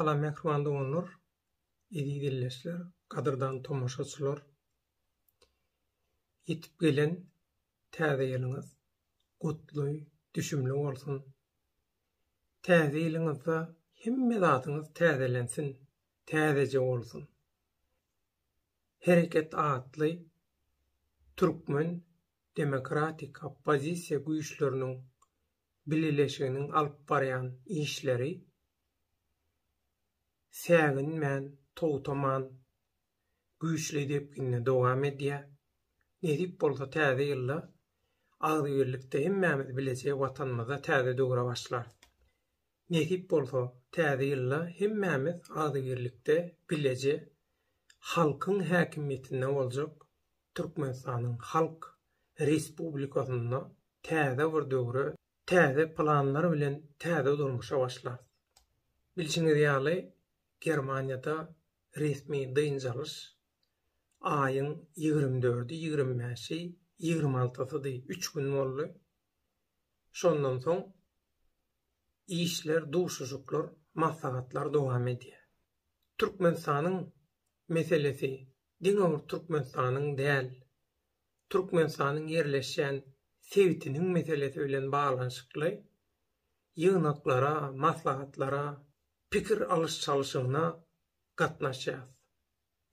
Salam mehruman doganlar, edi dilleşler, kadırdan tomoşaçylar. Yetip gelen täze ýylyňyz gutly, düşümli bolsun. Täze ýylyňyzda hemme zatyňyz täzelensin, täzeje bolsun. Hereket atly Türkmen demokratik oppozisiýa güýçleriniň bilileşiginiň alyp barýan işleri säginmän, togtaman, güýçli depkinne dowam edýär. Nedip bolsa täze ýylda agzybirlikde hemmämiz bilejek watanymyza täze döwre başlar. Nedip bolsa täze ýylda hemmämiz agzybirlikde bilejek halkyň häkimiýetinde boljak Türkmenistanyň Halk Respublikasyna täze bir döwre, täze planlar bilen täze durmuşa başlar. Bilişiňiz ýaly Germaniýada resmi dynjalys aýyň 24-i, 25-i, 26-sy 3 gün boldy. Şondan soň işler, duşuşuklar, maslahatlar dowam edýär. Türkmenistanyň meselesi diňe Türkmenistanyň däl, Türkmenistanyň ýerleşýän sewitiniň meselesi bilen baglanşykly ýygnaklara, maslahatlara, pikir alış-çalyşygyna gatnaşýar.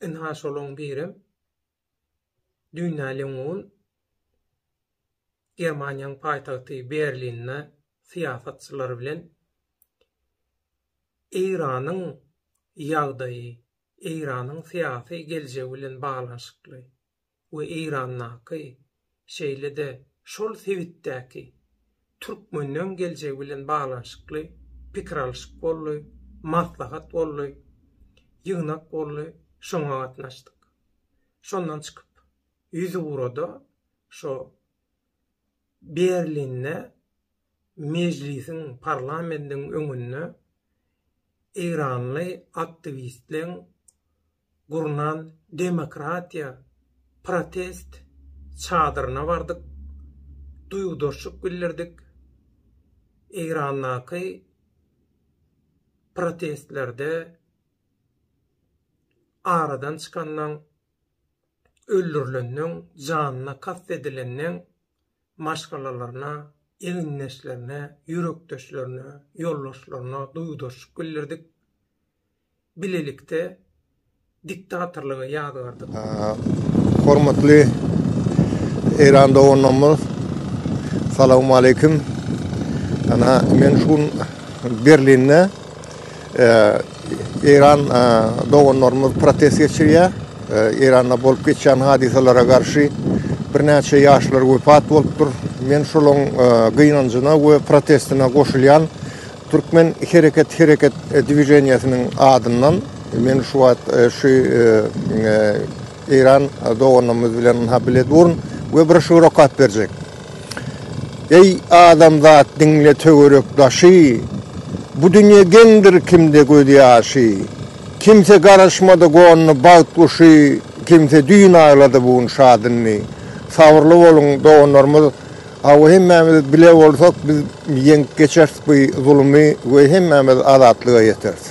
Inha şolaň birim dünýäliň Germaniýanyň paýtagty Berlinne syýasatçylary bilen Iranyň ýagdaýy, Iranyň syýasy geljegi bilen baglanşykly we Iranyňky şeýlede şol sewitdäki Türkmeniň geljegi bilen baglanşykly pikir alşyk boldy, maslahat boldy, ýygnak boldy, şoňa gatnaşdyk. Şondan çykyp 100 euroda şo Berlinne mejlisiň, parlamentiň öňünde Iranly aktivistleň gurunan demokratiýa protest çadyryna bardyk. Duýgudurşyk bildirdik. Irannaky protestlerde aradan çykandan öldürilenden, janyna kast edilenden maşgalalaryna, eginleşlerine, yürekdeşlerine, yoldaşlarına duýgudurşyk bildirdik. Bilelikde diktatorlyga ýadygardyk. Hormatly Iran doganlarymyz, salamu aleykum. Ana men şu Berlinne İran doganlarymyz protest geçirýär. İranda bolup geçen hadiselere garşy birnäçe ýaşlar wepat bolupdyr. Men şolaň gynanjyna we protestina goşulýan Türkmen hereket diwijeniýasynyň adyndan men şu wagt şu İran doganlarymyz bilen habilet burun we bir şurakat berjek. Ey adamzat diňle töwerekdaşy, bu dünýe gendir kimde gözi ýaşy. Kimse garaşmady gonyny bagtuşy, kimse düýün aýlady bu şadyny. Sabırly bolun doganlarymyz, aw hemmämiz bile bolsak biz ýeňip geçersik bu zulmy we hemmämiz azatlyga ýeteriz.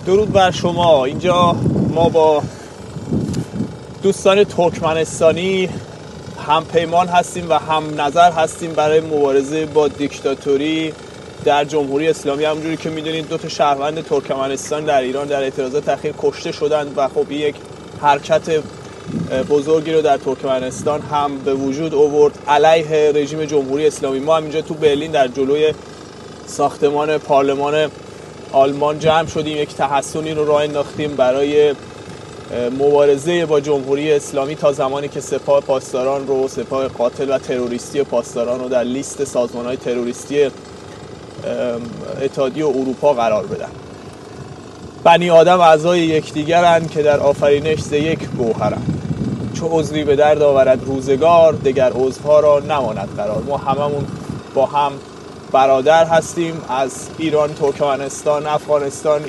درود بر شما. اینجا ما با دوستان ترکمنستانی هم پیمان هستیم و هم نظر هستیم برای مبارزه با دیکتاتوری در جمهوری اسلامی. همونجوری که میدونید دو تا شهروند ترکمنستان در ایران در اعتراضات اخیر کشته شدند و خب یک حرکت بزرگی رو در ترکمنستان هم به وجود آورد علیه رژیم جمهوری اسلامی. ما هم اینجا تو برلین در جلوی ساختمان پارلمان آلمان جمع شدیم، یک تحسنی رو راه انداختیم برای مبارزه با جمهوری اسلامی تا زمانی که سپاه پاسداران رو، سپاه قاتل و تروریستی پاسداران رو در لیست سازمان‌های تروریستی اتحادیه اروپا قرار بدن. بنی آدم اعضای یکدیگرند که در آفرینش ز یک گوهرند. چو عضوی به درد آورد روزگار، دگر عضوها را نماند قرار. ما هممون با هم برادر هستیم، از ایران، ترکمنستان، افغانستان،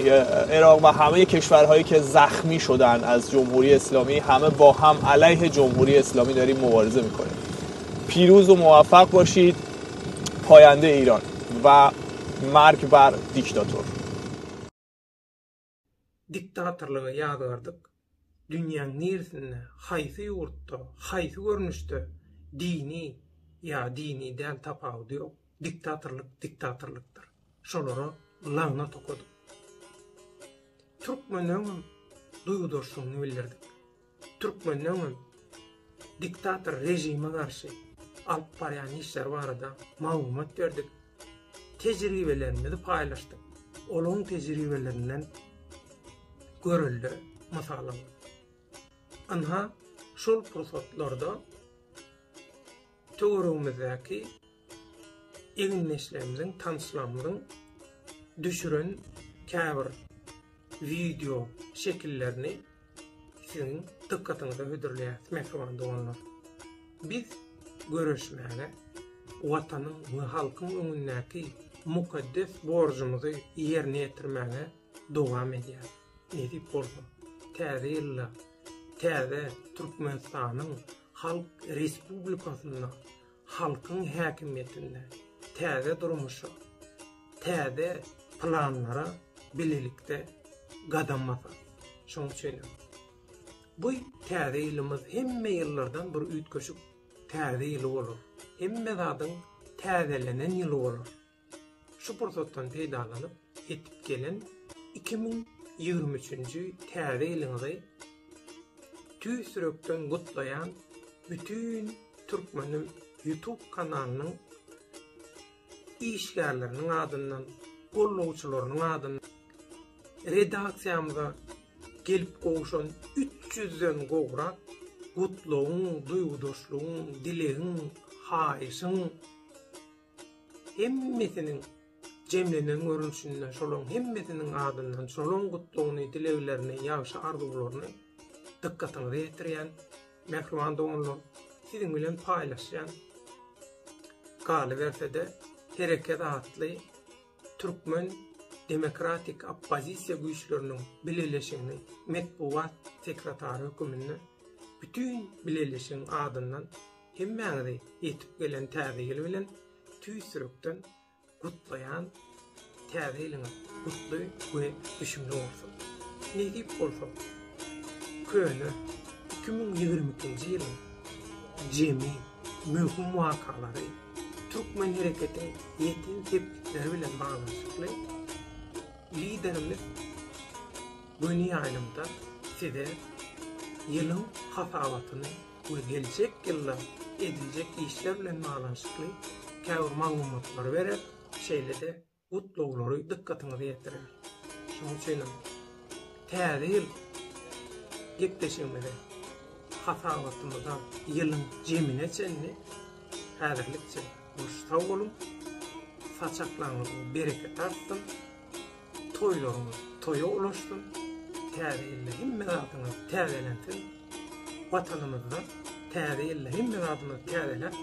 عراق و همه کشورهایی که زخمی شدن از جمهوری اسلامی، همه با هم علیه جمهوری اسلامی داریم مبارزه میکنیم. پیروز و موفق باشید. پاینده ایران و مرگ بر دیکتاتور. diktatorluğa ýadardyk. Dünýäň neresinde, haýsy ýurtda, haýsy görnüşde dini dini däl tapawdy ýok. Diktatorlukdyr. Şolara laňa tokadyk. Türkmeniň duýgudurşugyny bildirdik. Türkmeniň diktator rejime garşy alyp barýan işler barada maglumat berdik. Tejribelerimizi paýlaşdyk. Olaň tejribelerinden görüldi masalan. Anha şol pursatlarda töwerümizdäki eginleşlerimizin, tanışlarımızın düşüren käbir video şekillerini sizin dikkatinize hödürleýär mehriban doganlar. Biz görüşmäge watanyň we halkyň öňündäki mukaddes borjumuzy ýerine ýetirmäge dowam edýär. Edip bolsa, täze ýylla, täze Türkmenistanyň Halk Respublikasyna, halkyň häkimiýetinde, täze durmuşa, täze planlara bilelikde gadamasa. Şoň üçin bu täze ýylymyz hemme ýyllardan bir üýtgeşik täze ýyly bolar. Hemme zadyň täzelenen ýyly bolar. Şu pursatdan peýdalanyp etip gelen 2023-nji täze ýylyňyzy tüýsürekden gutlayan bütün Türkmenim YouTube kanalynyň işgärleriniň adyndan, gollawçylarynyň adyndan redaksiýamyza gelip gowşan 300-den gowrak gutlawyň, duýguduşlugyň, dilegiň, haýyşyň hemmesiniň jemlenen görünüşinden, şolaň hemmesiniň adyndan, şolaň gutlawyny, dileglerini, ýagşy arzularyny dikkatyňyzy ýetirýän mehriban doganlar, sizin bilen paýlaşýan galy bersede hereket atly Türkmen Demokratik Oppozisiýa güýçleriniň bileşigini Medpuwat sekretary hökümini bütün bileşigiň adyndan hemmäňizi ýetip gelen täzeýil bilen tüýsürekden gutlaýan täzeýiliňiz gutly we düşünýär bolsun. Nedip bolsa köni 2022-nji ýylyň jemi möhüm wakalary Türkmen hereketiň ýetin tepkitleri bilen baglanşykly liderimiz Güni Aýlymda size ýylyň hasabatyny we geljek ýyllar ediljek işler bilen baglanşykly käbir maglumatlar berip, şeýlede gutlawlary dikkatyňyzy ýetirir. Şoň üçin täze ýyl gepleşigimizde hasabatymyza ýylyň jemine çenni häzirlikçe sag bolun, saçaklaryňyz bereket tartsyn, toýlaryňyz toýa ulaşsyn, täze ýylla hemme zadyňyz täzelensin, watanymyzda täze ýylla hemme zadyňyz täzelep,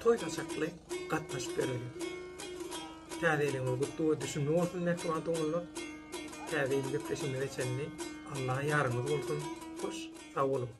toý saçakly gatnaşyp berelim. Täze ýylyň gutly we düşünýär bolsun mehriban doganlar. Täze ýyl gepleşigimizde çenni Allah ýarymyz bolsun. Hoş, sag bolun.